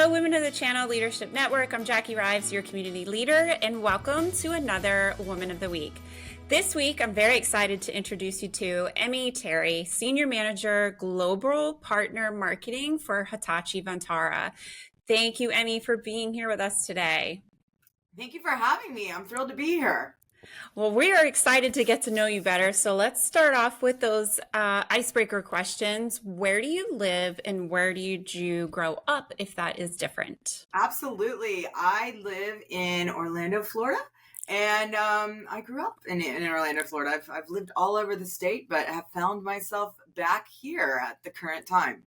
Hello, Women of the Channel Leadership Network. I'm Jackie Rives, your community leader, and welcome to another Woman of the Week. This week, I'm very excited to introduce you to Emmee Terry, Senior Manager, Global Partner Marketing for Hitachi Vantara. Thank you, Emmee, for being here with us today. Thank you for having me. I'm thrilled to be here. Well, we are excited to get to know you better. So let's start off with those icebreaker questions. Where do you live and where did you grow up, if that is different? Absolutely. I live in Orlando, Florida, and I grew up in Orlando, Florida. I've lived all over the state, but have found myself back here at the current time.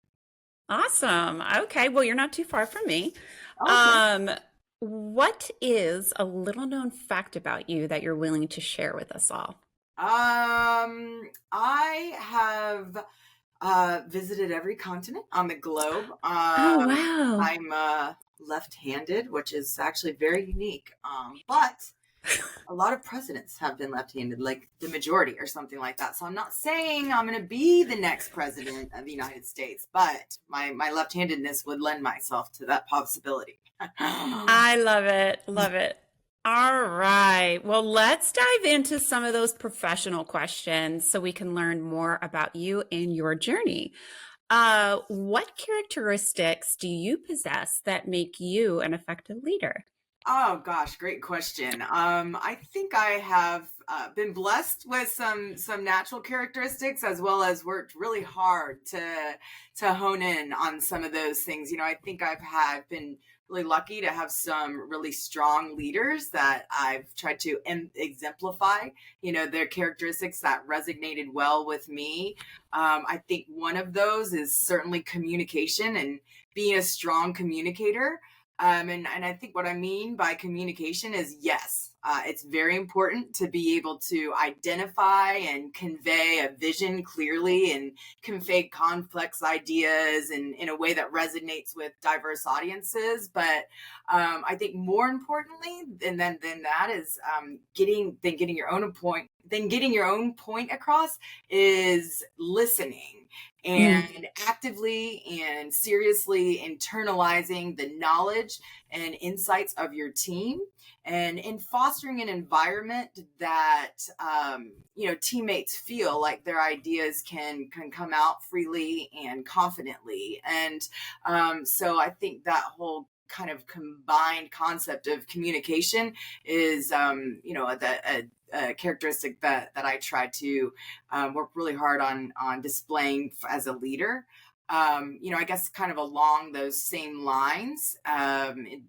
Awesome. Okay. Well, you're not too far from me. Okay. What is a little known fact about you that you're willing to share with us all? I have visited every continent on the globe. Oh, wow. I'm left-handed, which is actually very unique. But a lot of presidents have been left-handed, like the majority or something like that. So I'm not saying I'm going to be the next president of the United States, but my left-handedness would lend myself to that possibility. I love it. Love it. All right. Well, let's dive into some of those professional questions so we can learn more about you and your journey. What characteristics do you possess that make you an effective leader? Oh gosh, great question. I think I have been blessed with some natural characteristics, as well as worked really hard to hone in on some of those things. I think I've been really lucky to have some really strong leaders that I've tried to exemplify. Their characteristics that resonated well with me. I think one of those is certainly communication and being a strong communicator. And I think what I mean by communication is, yes, it's very important to be able to identify and convey a vision clearly and convey complex ideas in a way that resonates with diverse audiences. But I think more importantly than that is getting your own point. Then getting your own point across is listening and actively and seriously internalizing the knowledge and insights of your team, and in fostering an environment that teammates feel like their ideas can come out freely and confidently. And so I think that whole kind of combined concept of communication is a characteristic that I try to work really hard on displaying as a leader. I guess kind of along those same lines,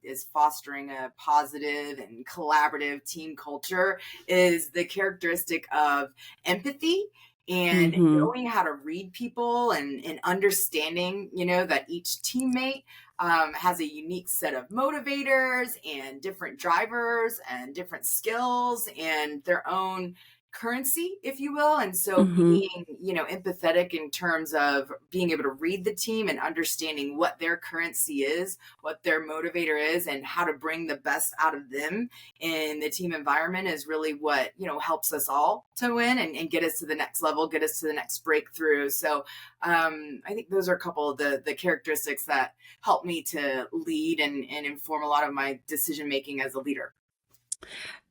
is fostering a positive and collaborative team culture is the characteristic of empathy and knowing how to read people and understanding, that each teammate has a unique set of motivators and different drivers and different skills and their own currency, if you will. And so being, empathetic in terms of being able to read the team and understanding what their currency is, what their motivator is, and how to bring the best out of them in the team environment is really what, helps us all to win and get us to the next level, get us to the next breakthrough. So I think those are a couple of the characteristics that help me to lead and inform a lot of my decision making as a leader.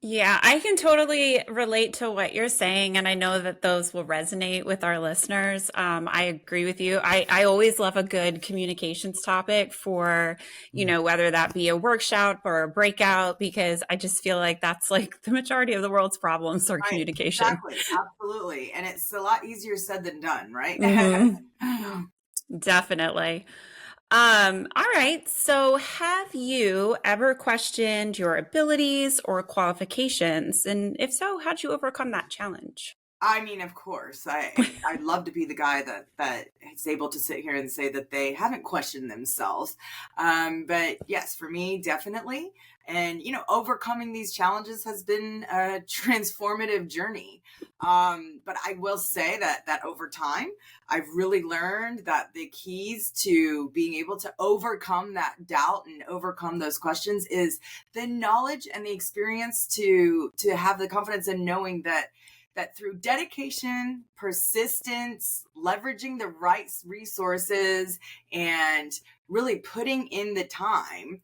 Yeah, I can totally relate to what you're saying, and I know that those will resonate with our listeners. I agree with you. I always love a good communications topic for, whether that be a workshop or a breakout, because I just feel like that's like the majority of the world's problems are Right, communication. exactly, absolutely. And it's a lot easier said than done, right? Definitely. All right. So have you ever questioned your abilities or qualifications? And if so, how'd you overcome that challenge? I mean, of course, I'd love to be the guy that is able to sit here and say that they haven't questioned themselves. But yes, for me, definitely. And, overcoming these challenges has been a transformative journey. But I will say that over time, I've really learned that the keys to being able to overcome that doubt and overcome those questions is the knowledge and the experience to have the confidence in knowing that through dedication, persistence, leveraging the right resources and really putting in the time,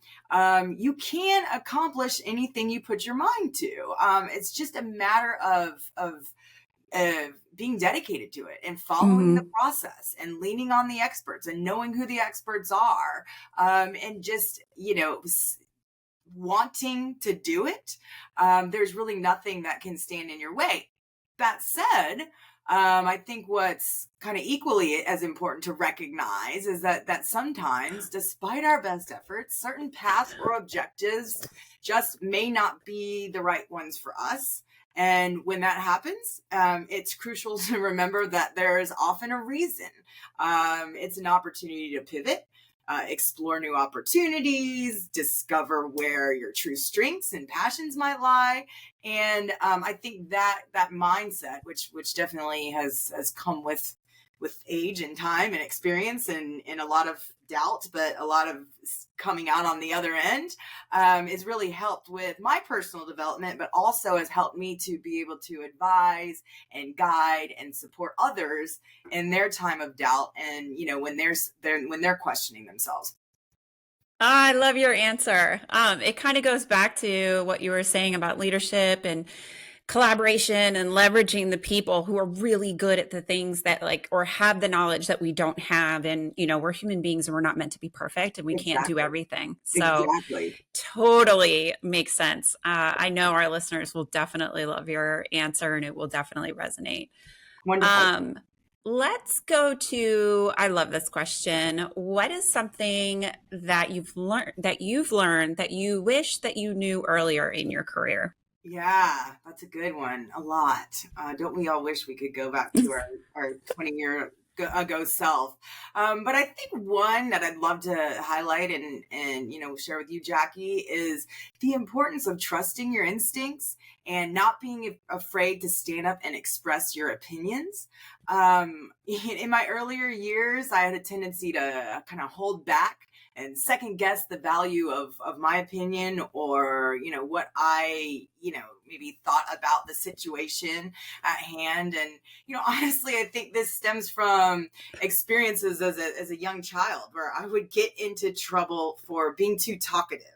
you can accomplish anything you put your mind to. It's just a matter of being dedicated to it and following the Hmm. process and leaning on the experts and knowing who the experts are, and just, wanting to do it. There's really nothing that can stand in your way. That said, I think what's kind of equally as important to recognize is that sometimes, despite our best efforts, certain paths or objectives just may not be the right ones for us. And when that happens, it's crucial to remember that there is often a reason. It's an opportunity to pivot, explore new opportunities, discover where your true strengths and passions might lie. And I think that mindset, which definitely has come with age and time and experience and a lot of doubt, but a lot of coming out on the other end, is really helped with my personal development, but also has helped me to be able to advise and guide and support others in their time of doubt, and when they're questioning themselves. I love your answer. It kind of goes back to what you were saying about leadership and collaboration and leveraging the people who are really good at the things that like or have the knowledge that we don't have. And we're human beings and we're not meant to be perfect and we can't do Exactly. everything. So Exactly. totally makes sense. I know our listeners will definitely love your answer and it will definitely resonate. Wonderful. Um, let's go to, I love this question. What is something that you've learned that you wish that you knew earlier in your career? Yeah, that's a good one. A lot. Don't we all wish we could go back to our 20-year ago self? But I think one that I'd love to highlight and share with you, Jackie, is the importance of trusting your instincts and not being afraid to stand up and express your opinions. In my earlier years, I had a tendency to kind of hold back and second guess the value of my opinion, or what I maybe thought about the situation at hand. And honestly, I think this stems from experiences as a young child where I would get into trouble for being too talkative.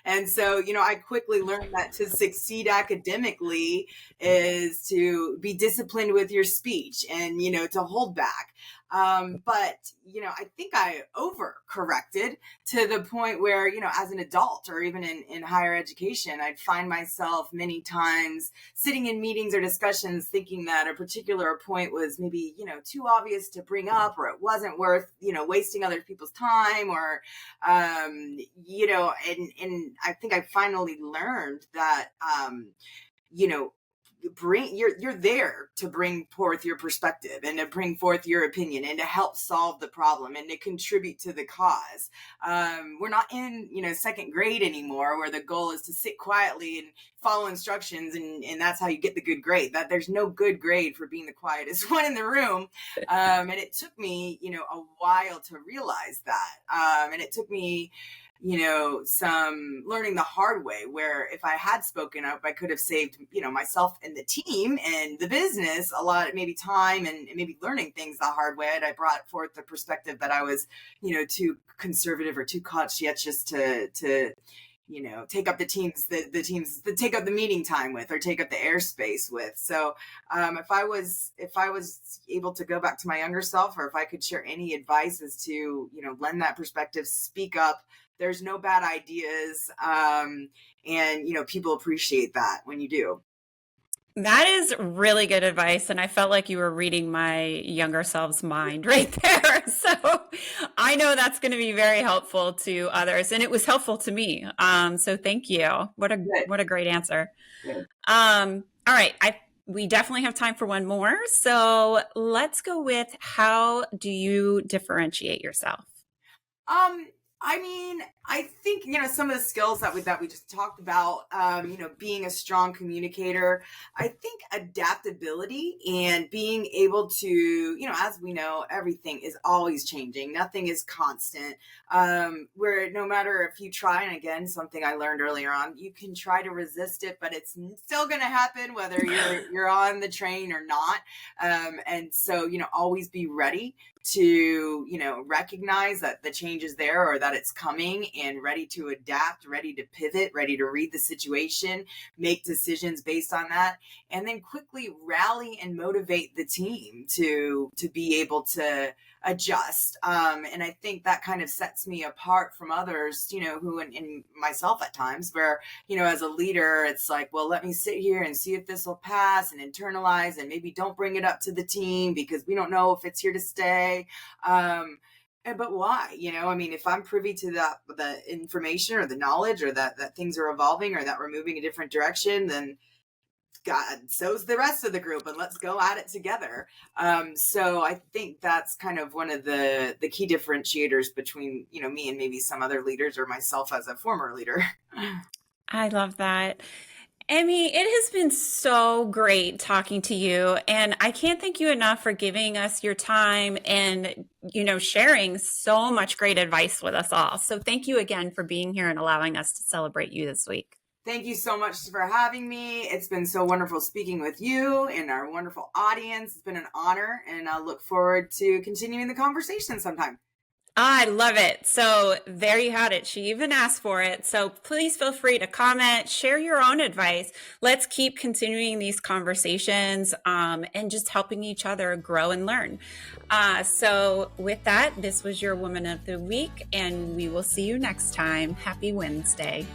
And so I quickly learned that to succeed academically is to be disciplined with your speech and to hold back. But I think I overcorrected to the point where, as an adult or even in higher education, I'd find myself many times sitting in meetings or discussions thinking that a particular point was maybe, too obvious to bring up, or it wasn't worth, wasting other people's time, or, and I think I finally learned that, you know, you're there to bring forth your perspective and to bring forth your opinion and to help solve the problem and to contribute to the cause. We're not in second grade anymore where the goal is to sit quietly and follow instructions, and that's how you get the good grade. That there's no good grade for being the quietest one in the room. And it took me a while to realize that, and it took me some learning the hard way, where if I had spoken up, I could have saved, myself and the team and the business a lot, maybe time and maybe learning things the hard way. And I brought forth the perspective that I was, too conservative or too conscientious to take up the teams that take up the meeting time with, or take up the airspace with. So if I was able to go back to my younger self, or if I could share any advice, is to lend that perspective, speak up. There's no bad ideas, and people appreciate that when you do. That is really good advice. And I felt like you were reading my younger self's mind right there. So I know that's going to be very helpful to others. And it was helpful to me. So thank you. Good, What a great answer. good. All right. We definitely have time for one more. So let's go with, how do you differentiate yourself? I mean, I think, some of the skills that we just talked about, being a strong communicator. I think adaptability and being able to, as we know, everything is always changing. Nothing is constant. Where no matter if you try, and again, something I learned earlier on, you can try to resist it, but it's still going to happen whether you're on the train or not. And so, always be ready to recognize that the change is there or that it's coming, and ready to adapt, ready to pivot, ready to read the situation, make decisions based on that, and then quickly rally and motivate the team to be able to adjust. And I think that kind of sets me apart from others, who, and myself at times, where, as a leader, it's like, well, let me sit here and see if this will pass and internalize, and maybe don't bring it up to the team because we don't know if it's here to stay. But why? I mean, if I'm privy to the information or the knowledge, or that things are evolving, or that we're moving a different direction, then God, so's the rest of the group, and let's go at it together. So I think that's kind of one of the key differentiators between, me and maybe some other leaders, or myself as a former leader. I love that. Emmee, it has been so great talking to you, and I can't thank you enough for giving us your time and, sharing so much great advice with us all. So thank you again for being here and allowing us to celebrate you this week. Thank you so much for having me. It's been so wonderful speaking with you and our wonderful audience. It's been an honor, and I look forward to continuing the conversation sometime. I love it. So there you had it. She even asked for it. So please feel free to comment, share your own advice. Let's keep continuing these conversations and just helping each other grow and learn. So with that, this was your Woman of the Week, and we will see you next time. Happy Wednesday.